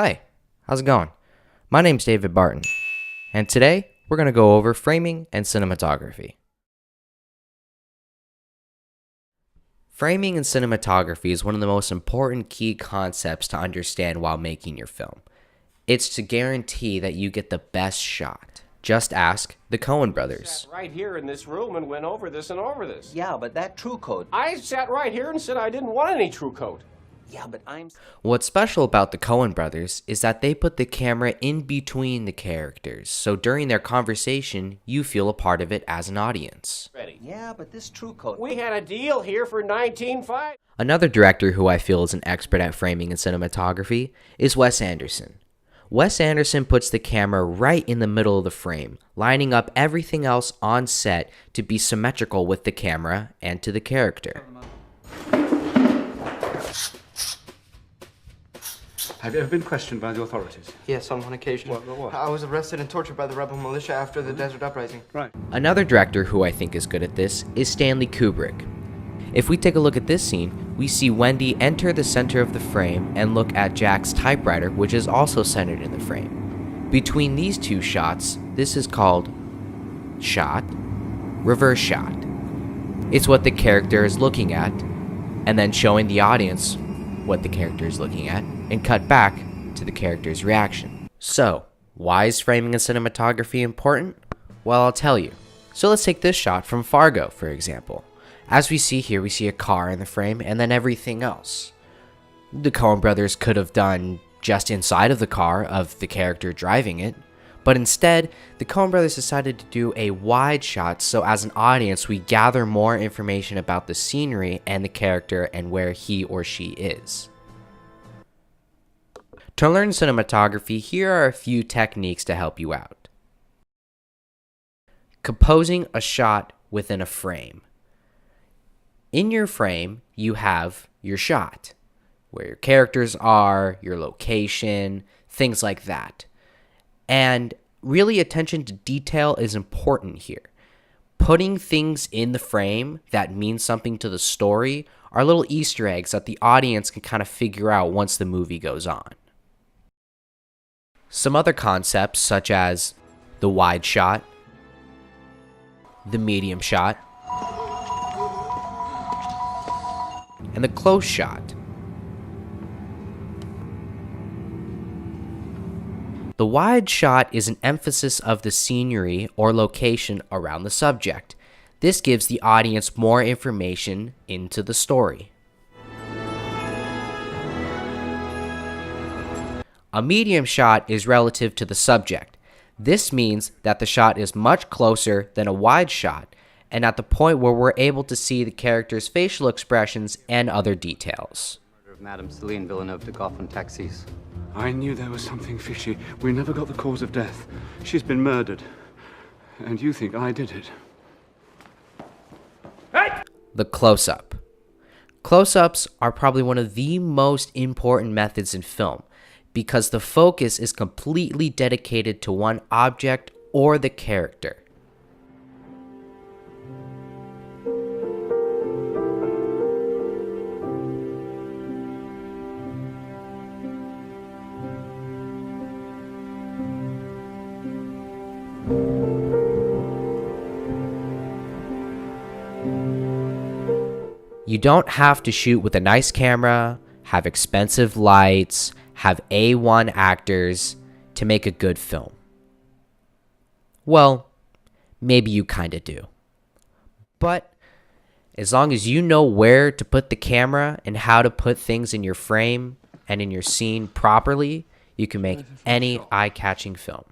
Hi, how's it going? My name's David Barton, and today we're going to go over framing and cinematography. Framing and cinematography is one of the most important key concepts to understand while making your film. It's to guarantee that you get the best shot. Just ask the Coen brothers. Sat right here in this room and went over this and over this. Yeah, but that True Coat. I sat right here and said I didn't want any True Coat. Yeah, but What's special about the Coen brothers is that they put the camera in between the characters, so during their conversation, you feel a part of it as an audience. Ready. Yeah, but this True Coat. We had a deal here for 19.5. Another director who I feel is an expert at framing and cinematography is Wes Anderson. Wes Anderson puts the camera right in the middle of the frame, lining up everything else on set to be symmetrical with the camera and to the character. Have you ever been questioned by the authorities? Yes, on one occasion. What? I was arrested and tortured by the rebel militia after the Desert Uprising. Right. Another director who I think is good at this is Stanley Kubrick. If we take a look at this scene, we see Wendy enter the center of the frame and look at Jack's typewriter, which is also centered in the frame. Between these two shots, this is called shot, reverse shot. It's what the character is looking at, and then showing the audience what the character is looking at, and cut back to the character's reaction. So, why is framing and cinematography important? Well, I'll tell you. So let's take this shot from Fargo, for example. As we see here, we see a car in the frame and then everything else. The Coen brothers could have done just inside of the car of the character driving it, but instead, the Coen brothers decided to do a wide shot so as an audience we gather more information about the scenery and the character and where he or she is. To learn cinematography, here are a few techniques to help you out. Composing a shot within a frame. In your frame, you have your shot, where your characters are, your location, things like that. And really, attention to detail is important here. Putting things in the frame that mean something to the story are little Easter eggs that the audience can kind of figure out once the movie goes on. Some other concepts, such as the wide shot, the medium shot, and the close shot. The wide shot is an emphasis of the scenery or location around the subject. This gives the audience more information into the story. A medium shot is relative to the subject. This means that the shot is much closer than a wide shot, and at the point where we're able to see the character's facial expressions and other details. Murder of Madame Celine Villeneuve de Goffin taxis. I knew there was something fishy. We never got the cause of death. She's been murdered. And you think I did it. The close-up. Close-ups are probably one of the most important methods in film because the focus is completely dedicated to one object or the character. You don't have to shoot with a nice camera, have expensive lights, have A1 actors to make a good film. Well, maybe you kinda do. But as long as you know where to put the camera and how to put things in your frame and in your scene properly, you can make any eye-catching film.